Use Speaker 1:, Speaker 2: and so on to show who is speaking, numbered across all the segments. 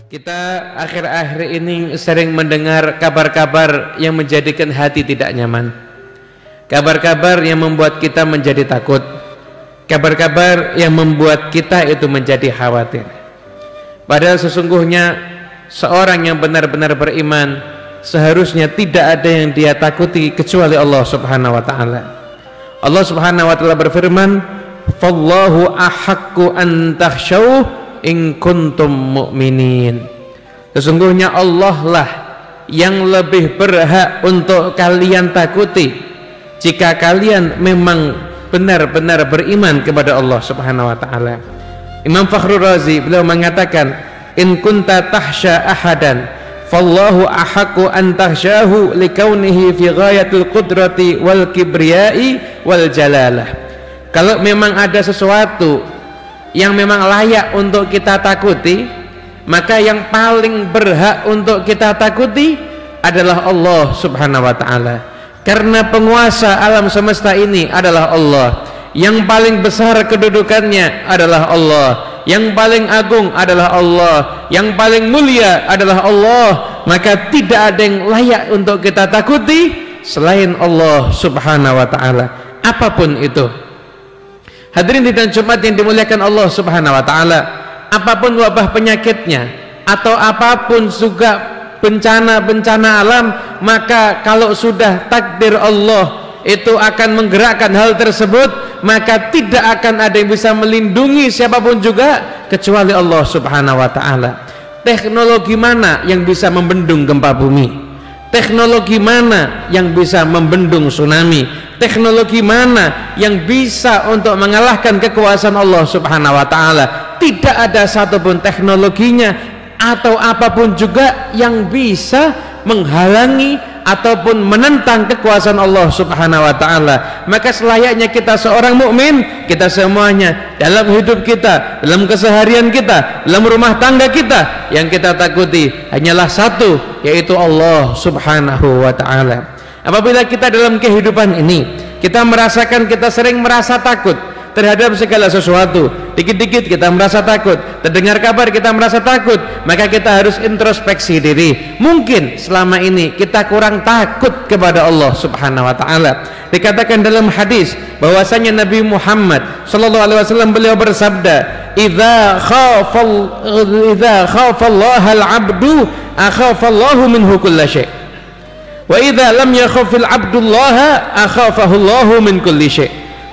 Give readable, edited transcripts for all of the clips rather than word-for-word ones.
Speaker 1: Kita akhir-akhir ini sering mendengar kabar-kabar yang menjadikan hati tidak nyaman. Kabar-kabar yang membuat kita menjadi takut. Kabar-kabar yang membuat kita itu menjadi khawatir. Padahal sesungguhnya seorang yang benar-benar beriman seharusnya tidak ada yang dia takuti kecuali Allah Subhanahu wa taala. Allah Subhanahu wa taala berfirman, "Fallahu ahaqqu an takhshawhu in kuntum mu'minin." Sesungguhnya Allah lah yang lebih berhak untuk kalian takuti jika kalian memang benar-benar beriman kepada Allah Subhanahu wa taala. Imam Fakhrul Razi beliau mengatakan, "In kunta tahsya ahadan fallahu ahaqqu an tahsyahu likaunihi fi ghayatil qudrati wal kibriyai wal jalalah." Kalau memang ada sesuatu yang memang layak untuk kita takuti, maka yang paling berhak untuk kita takuti adalah Allah Subhanahu wa taala. Karena penguasa alam semesta ini adalah Allah. Yang paling besar kedudukannya adalah Allah. Yang paling agung adalah Allah. Yang paling mulia adalah Allah. Maka tidak ada yang layak untuk kita takuti selain Allah Subhanahu wa taala, apapun itu. Hadirin sidang Jumat yang dimuliakan Allah Subhanahu wa taala, apapun wabah penyakitnya atau apapun juga bencana-bencana alam, maka kalau sudah takdir Allah itu akan menggerakkan hal tersebut, maka tidak akan ada yang bisa melindungi siapapun juga kecuali Allah Subhanahu wa taala. Teknologi mana yang bisa membendung gempa bumi? Teknologi mana yang bisa membendung tsunami? Teknologi mana yang bisa untuk mengalahkan kekuasaan Allah Subhanahu wa taala? Tidak ada satupun teknologinya atau apapun juga yang bisa menghalangi ataupun menentang kekuasaan Allah Subhanahu wa taala. Maka selayaknya kita seorang mukmin, kita semuanya dalam hidup kita, dalam keseharian kita, dalam rumah tangga kita, yang kita takuti hanyalah satu, yaitu Allah Subhanahu wa taala. Apabila kita dalam kehidupan ini kita merasakan kita sering merasa takut terhadap segala sesuatu, dikit-dikit kita merasa takut, terdengar kabar kita merasa takut, maka kita harus introspeksi diri. Mungkin selama ini kita kurang takut kepada Allah Subhanahu wa taala. Dikatakan dalam hadis bahwasanya Nabi Muhammad sallallahu alaihi wasallam beliau bersabda, "Idza khafallahal 'abdu akhafallahu minhu kulla syai'. Wa idza lam yakhafil 'abdullaha akhafahullahu min kulli syai'."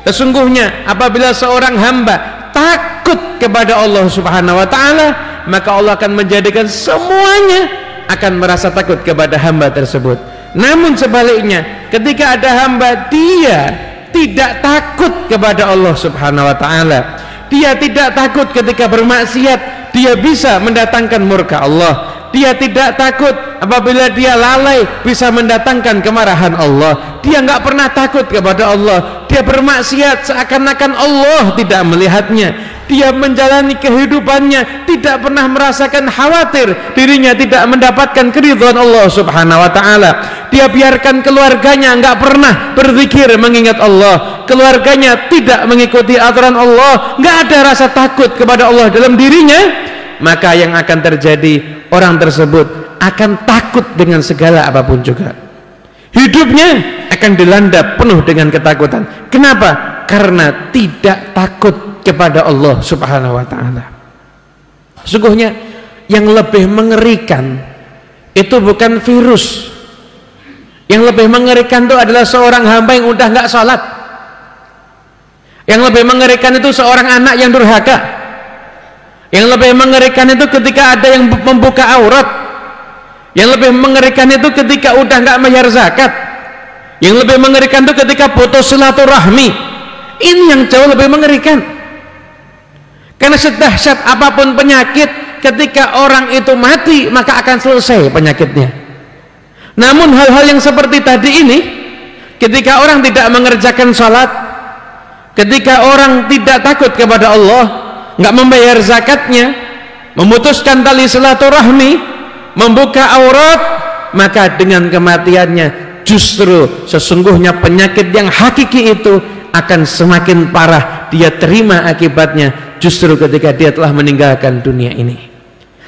Speaker 1: Sesungguhnya apabila seorang hamba takut kepada Allah Subhanahu wa taala, maka Allah akan menjadikan semuanya akan merasa takut kepada hamba tersebut. Namun sebaliknya, ketika ada hamba dia tidak takut kepada Allah Subhanahu wa taala, dia tidak takut ketika bermaksiat, dia bisa mendatangkan murka Allah. Dia tidak takut apabila dia lalai bisa mendatangkan kemarahan Allah. Dia nggak pernah takut kepada Allah. Dia bermaksiat seakan-akan Allah tidak melihatnya. Dia menjalani kehidupannya tidak pernah merasakan khawatir dirinya tidak mendapatkan keridhaan Allah Subhanahu wa taala. Dia biarkan keluarganya nggak pernah berzikir mengingat Allah. Keluarganya tidak mengikuti aturan Allah. Nggak ada rasa takut kepada Allah dalam dirinya. Maka yang akan terjadi, orang tersebut akan takut dengan segala apapun juga. Hidupnya akan dilanda penuh dengan ketakutan. Kenapa? Karena tidak takut kepada Allah Subhanahu wa taala. Sesungguhnya yang lebih mengerikan itu bukan virus. Yang lebih mengerikan itu adalah seorang hamba yang udah nggak sholat. Yang lebih mengerikan itu seorang anak yang durhaka. Yang lebih mengerikan itu ketika ada yang membuka aurat. Yang lebih mengerikan itu ketika udah nggak bayar zakat. Yang lebih mengerikan itu ketika putus silaturahmi. Ini yang jauh lebih mengerikan. Karena sedahsyat apapun penyakit, ketika orang itu mati maka akan selesai penyakitnya. Namun hal-hal yang seperti tadi ini, ketika orang tidak mengerjakan salat, ketika orang tidak takut kepada Allah, nggak membayar zakatnya, memutuskan tali silaturahmi, membuka aurat, maka dengan kematiannya justru sesungguhnya penyakit yang hakiki itu akan semakin parah. Dia terima akibatnya justru ketika dia telah meninggalkan dunia ini.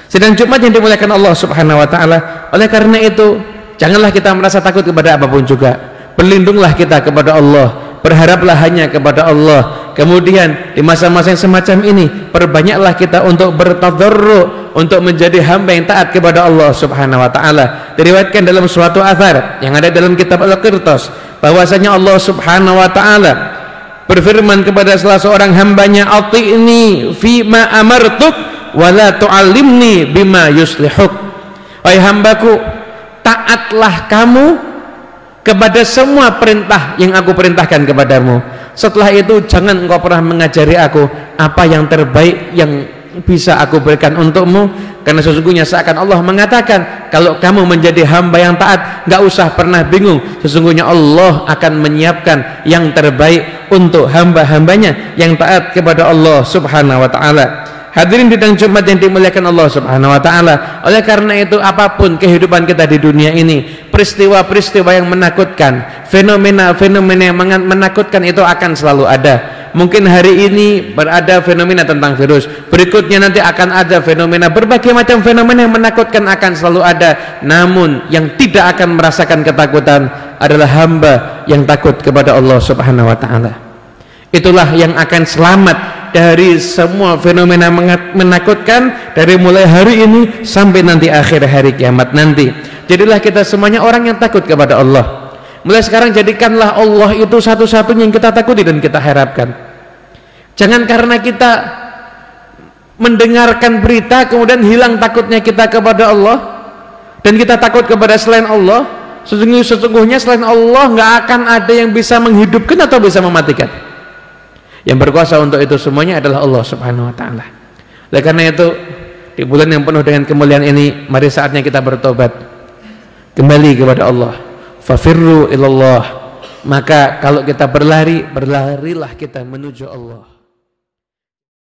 Speaker 1: Sidang Jumat yang dimuliakan Allah Subhanahu wa taala, oleh karena itu janganlah kita merasa takut kepada apapun juga. Berlindunglah kita kepada Allah, berharaplah hanya kepada Allah. Kemudian di masa-masa yang semacam ini, perbanyaklah kita untuk bertadarru, untuk menjadi hamba yang taat kepada Allah Subhanahu wa taala. Diriwayatkan dalam suatu athar yang ada dalam kitab Al-Qirtas bahwasanya Allah Subhanahu wa taala berfirman kepada salah seorang hambanya, "Ati'ni fi ma amartuk wa la tu'allimni bima yuslihuk." Wahai hambaku, taatlah kamu kepada semua perintah yang aku perintahkan kepadamu. Setelah itu jangan engkau pernah mengajari aku apa yang terbaik yang bisa aku berikan untukmu, karena sesungguhnya seakan Allah mengatakan, kalau kamu menjadi hamba yang taat, gak usah pernah bingung, sesungguhnya Allah akan menyiapkan yang terbaik untuk hamba-hambanya yang taat kepada Allah Subhanahu wa ta'ala. Hadirin sidang Jumat yang dimuliakan Allah Subhanahu wa taala, oleh karena itu apapun kehidupan kita di dunia ini, peristiwa-peristiwa yang menakutkan, fenomena-fenomena yang menakutkan itu akan selalu ada. Mungkin hari ini berada fenomena tentang virus, berikutnya nanti akan ada fenomena, berbagai macam fenomena yang menakutkan akan selalu ada. Namun yang tidak akan merasakan ketakutan adalah hamba yang takut kepada Allah Subhanahu wa taala. Itulah yang akan selamat dari semua fenomena menakutkan, dari mulai hari ini sampai nanti akhir hari kiamat nanti. Jadilah kita semuanya orang yang takut kepada Allah. Mulai sekarang jadikanlah Allah itu satu-satunya yang kita takuti dan kita harapkan. Jangan karena kita mendengarkan berita kemudian hilang takutnya kita kepada Allah dan kita takut kepada selain Allah. Sesungguhnya selain Allah nggak akan ada yang bisa menghidupkan atau bisa mematikan. Yang berkuasa untuk itu semuanya adalah Allah Subhanahu wa taala. Oleh karena itu, di bulan yang penuh dengan kemuliaan ini, mari saatnya kita bertobat, kembali kepada Allah. Fafirru ilallah. Maka kalau kita berlari, berlarilah kita menuju Allah.